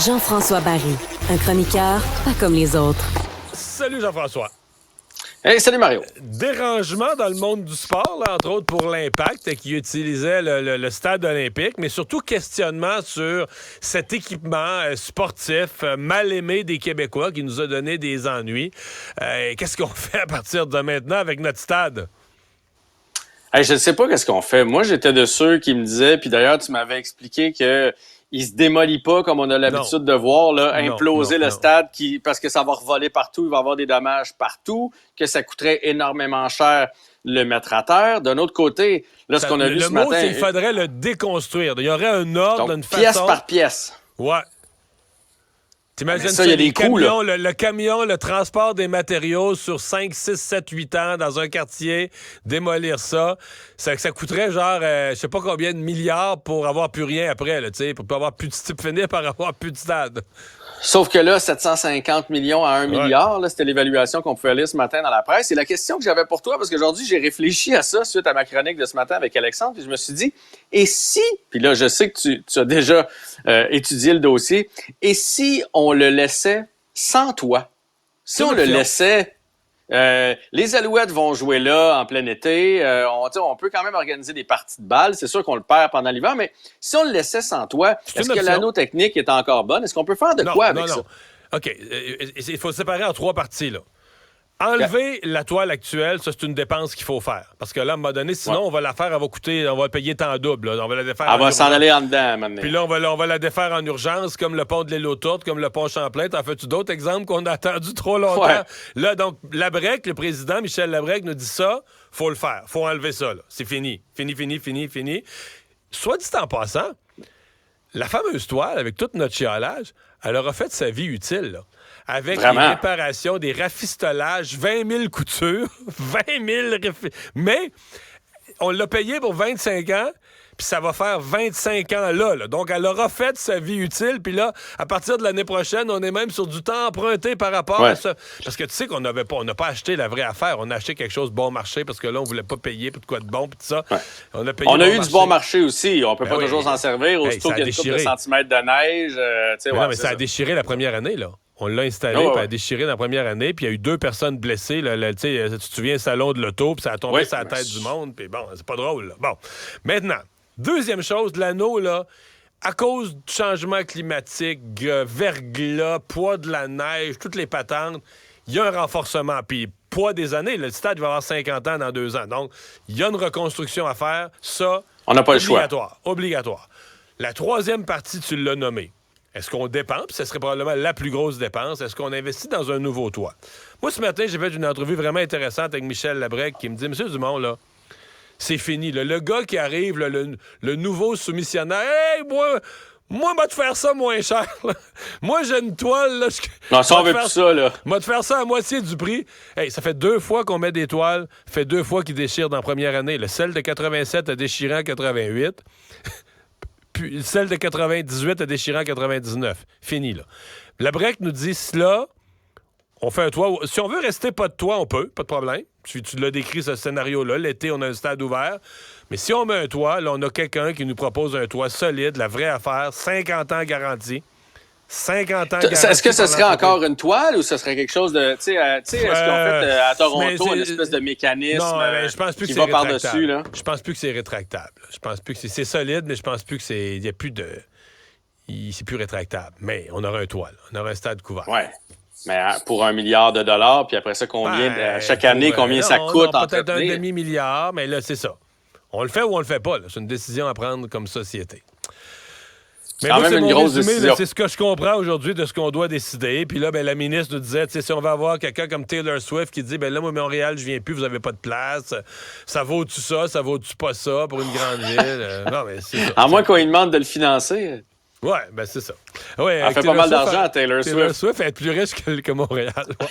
Jean-François Barry, un chroniqueur pas comme les autres. Salut Jean-François. Hey, salut Mario. Dérangement dans le monde du sport, là, entre autres pour l'Impact qui utilisait le stade olympique, mais surtout questionnement sur cet équipement sportif mal aimé des Québécois qui nous a donné des ennuis. Qu'est-ce qu'on fait à partir de maintenant avec notre stade? Hey, je ne sais pas qu'est-ce qu'on fait. Moi, j'étais de ceux qui me disaient, puis d'ailleurs, tu m'avais expliqué que il se démolit pas comme on a l'habitude de voir, là, imploser le stade parce que ça va revoler partout, il va y avoir des dommages partout, que ça coûterait énormément cher le mettre à terre. D'un autre côté, là, ce qu'on a vu ce matin... Il faudrait le déconstruire. Il y aurait un ordre, donc, une façon... pièce par pièce. Ouais. T'imagines ça, il y a des coûts, là. Le camion, le transport des matériaux sur 5, 6, 7, 8 ans dans un quartier, démolir ça coûterait genre, je sais pas combien de milliards pour avoir plus rien après, là, tu sais, pour pas avoir plus de finir par avoir plus de stade. Sauf que là, 750 millions à 1 milliard, là, c'était l'évaluation qu'on pouvait lire ce matin dans la presse. Et la question que j'avais pour toi, parce qu'aujourd'hui, j'ai réfléchi à ça suite à ma chronique de ce matin avec Alexandre, puis je me suis dit, et si, puis là, je sais que tu as déjà étudié le dossier, et si on le laissait sans toi? Si on le laissait... les Alouettes vont jouer là en plein été. On peut quand même organiser des parties de balles. C'est sûr qu'on le perd pendant l'hiver, mais si on le laissait sans toi, est-ce que l'anneau technique est encore bonne? Est-ce qu'on peut faire de quoi avec ça? OK. Il faut séparer en 3 parties, là. Enlever la toile actuelle, ça, c'est une dépense qu'il faut faire. Parce que là, à un moment donné, sinon, on va la faire, on va payer tant double. Là. On va la défaire. Elle va s'en aller en dedans, maintenant. Puis là, on va la défaire en urgence, comme le pont de l'île aux Tourtes, comme le pont Champlain. T'en fais-tu d'autres exemples qu'on a attendu trop longtemps? Ouais. Là, donc, Labrec, le président, Michel Labrec, nous dit ça, faut le faire. Faut enlever ça, là. C'est fini. Fini. Soit dit en passant, la fameuse toile, avec tout notre chialage, elle aura fait sa vie utile, là. Avec Vraiment? des réparations, des rafistolages, 20 000 coutures, 20 000... Mais on l'a payé pour 25 ans, puis ça va faire 25 ans là. Donc, elle aura fait sa vie utile, puis là, à partir de l'année prochaine, on est même sur du temps emprunté par rapport à ça. Parce que tu sais qu'on n'a pas acheté la vraie affaire. On a acheté quelque chose bon marché, parce que là, on voulait pas payer pour de quoi de bon, puis tout ça. Ouais. On a payé on a eu du bon marché aussi. On peut pas oui. toujours s'en servir. Aussitôt qu'il y a une couple de centimètres de neige, mais ça a déchiré la première année, là. On l'a installé, puis elle a déchiré dans la première année, puis il y a eu 2 personnes blessées. Là, tu te souviens, salon de l'auto, puis ça a tombé sur la tête du monde, puis bon, c'est pas drôle. Là. Bon, maintenant, deuxième chose, l'anneau, là, à cause du changement climatique, verglas, poids de la neige, toutes les patentes, il y a un renforcement. Puis poids des années, le stade va avoir 50 ans dans 2 ans. Donc, il y a une reconstruction à faire. Ça, on n'a pas le choix. Obligatoire. La troisième partie, tu l'as nommée. Est-ce qu'on dépense? Ce serait probablement la plus grosse dépense. Est-ce qu'on investit dans un nouveau toit? Moi, ce matin, j'ai fait une entrevue vraiment intéressante avec Michel Labrec qui me dit, Monsieur Dumont, là, c'est fini. Là. Le gars qui arrive, là, le nouveau soumissionnaire, hey, moi, va te faire ça moins cher. Là. Moi, j'ai une toile. Là, non, ça, on veut plus ça, là. Moi, te faire ça à moitié du prix. Hey, ça fait 2 fois qu'on met des toiles. Ça fait 2 fois qu'ils déchirent dans la première année. Le celle de 87 a déchiré en 88. Puis celle de 98 a déchiré en 99. Fini, là. Labrec nous dit, là, on fait un toit. Si on veut rester pas de toit, on peut, pas de problème. Tu l'as décrit, ce scénario-là. L'été, on a un stade ouvert. Mais si on met un toit, là, on a quelqu'un qui nous propose un toit solide, la vraie affaire, 50 ans garantie. 50 ans garantie. Est-ce que ce serait encore une toile ou ce serait quelque chose de... Tu sais, est-ce qu'on fait à Toronto une espèce de mécanisme je pense plus qui que va par-dessus, là? Je pense plus que c'est rétractable. Je pense plus que c'est solide, mais je pense plus que c'est... Il y a plus de... C'est plus rétractable. Mais on aura un toit, là. On aura un stade couvert. Ouais. Mais pour $1 milliard, puis après ça, combien chaque année, combien ça coûte en peut-être un demi-milliard, mais là, c'est ça. On le fait ou on le fait pas, là. C'est une décision à prendre comme société. Mais quand moi, même une grosse décision. C'est ce que je comprends aujourd'hui de ce qu'on doit décider. Puis là, la ministre nous disait, si on va avoir quelqu'un comme Taylor Swift qui dit, là, moi, Montréal, je viens plus, vous avez pas de place. Ça vaut-tu ça vaut-tu pas ça pour une grande ville? Non, mais c'est ça. À moins qu'on lui demande de le financer. Ouais, c'est ça. Ouais, elle fait pas mal d'argent à Taylor Swift. Taylor Swift est plus riche que Montréal. Ouais.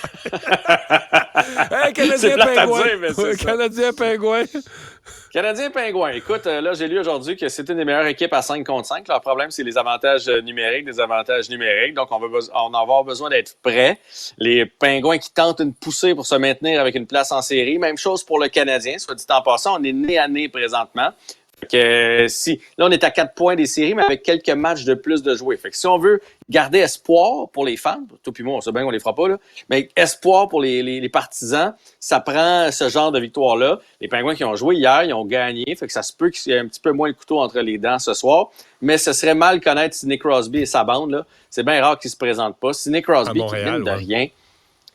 Hey, Canadien Pingouin. Canadien Pingouin. Écoute, là, j'ai lu aujourd'hui que c'est une des meilleures équipes à 5 contre 5. Le problème, c'est les avantages numériques, des avantages numériques. Donc, on va avoir besoin d'être prêts. Les Pingouins qui tentent une poussée pour se maintenir avec une place en série. Même chose pour le Canadien. Soit dit en passant, on est nez à nez présentement. Là, on est à 4 points des séries, mais avec quelques matchs de plus de jouer. Fait que si on veut garder espoir pour les fans, toi puis moi, on sait bien qu'on les fera pas, là, mais espoir pour les partisans, ça prend ce genre de victoire-là. Les Pingouins qui ont joué hier, ils ont gagné. Fait que ça se peut qu'il y ait un petit peu moins le couteau entre les dents ce soir. Mais ce serait mal connaître Sidney Crosby et sa bande, là. C'est bien rare qu'ils se présentent pas. Sidney Crosby, qui vient de rien.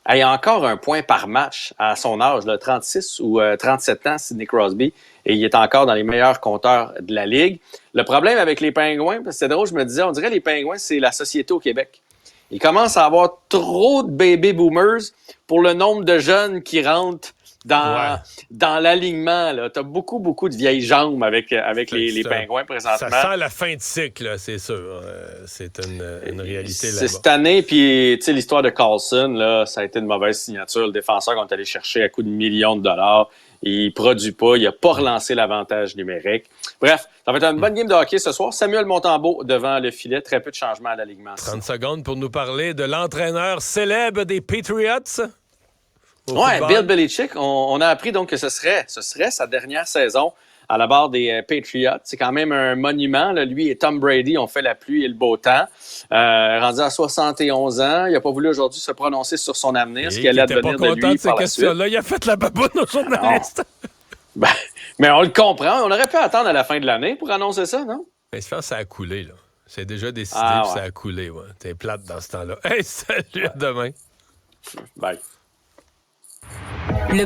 Il y a encore un point par match à son âge, là, 36 ou 37 ans, Sidney Crosby, et il est encore dans les meilleurs compteurs de la Ligue. Le problème avec les Pingouins, c'est drôle, je me disais, on dirait que les Pingouins, c'est la société au Québec. Il commence à avoir trop de baby boomers pour le nombre de jeunes qui rentrent dans l'alignement. Tu as beaucoup de vieilles jambes avec les Pingouins présentement. Ça sent la fin de cycle, là, c'est sûr. C'est une réalité là-bas. C'est cette année, puis l'histoire de Carlson, là, ça a été une mauvaise signature. Le défenseur qu'on est allé chercher à coût de millions de dollars, il ne produit pas, il n'a pas relancé l'avantage numérique. Bref, ça va être une bonne game de hockey ce soir. Samuel Montembeault devant le filet, très peu de changements à l'alignement. 30 secondes pour nous parler de l'entraîneur célèbre des Patriots. Oui, Bill Belichick, on a appris donc que ce serait sa dernière saison à la barre des Patriots. C'est quand même un monument. Là. Lui et Tom Brady ont fait la pluie et le beau temps. Rendu à 71 ans, il n'a pas voulu aujourd'hui se prononcer sur son avenir, ce qui allait devenir de lui par la suite. Il a fait la baboune aux journalistes. Mais on le comprend. On aurait pu attendre à la fin de l'année pour annoncer ça, non? Mais je pense que ça a coulé, là. C'est déjà décidé, puis ça a coulé. Ouais. T'es plate dans ce temps-là. Hey, salut, à demain. Bye. Le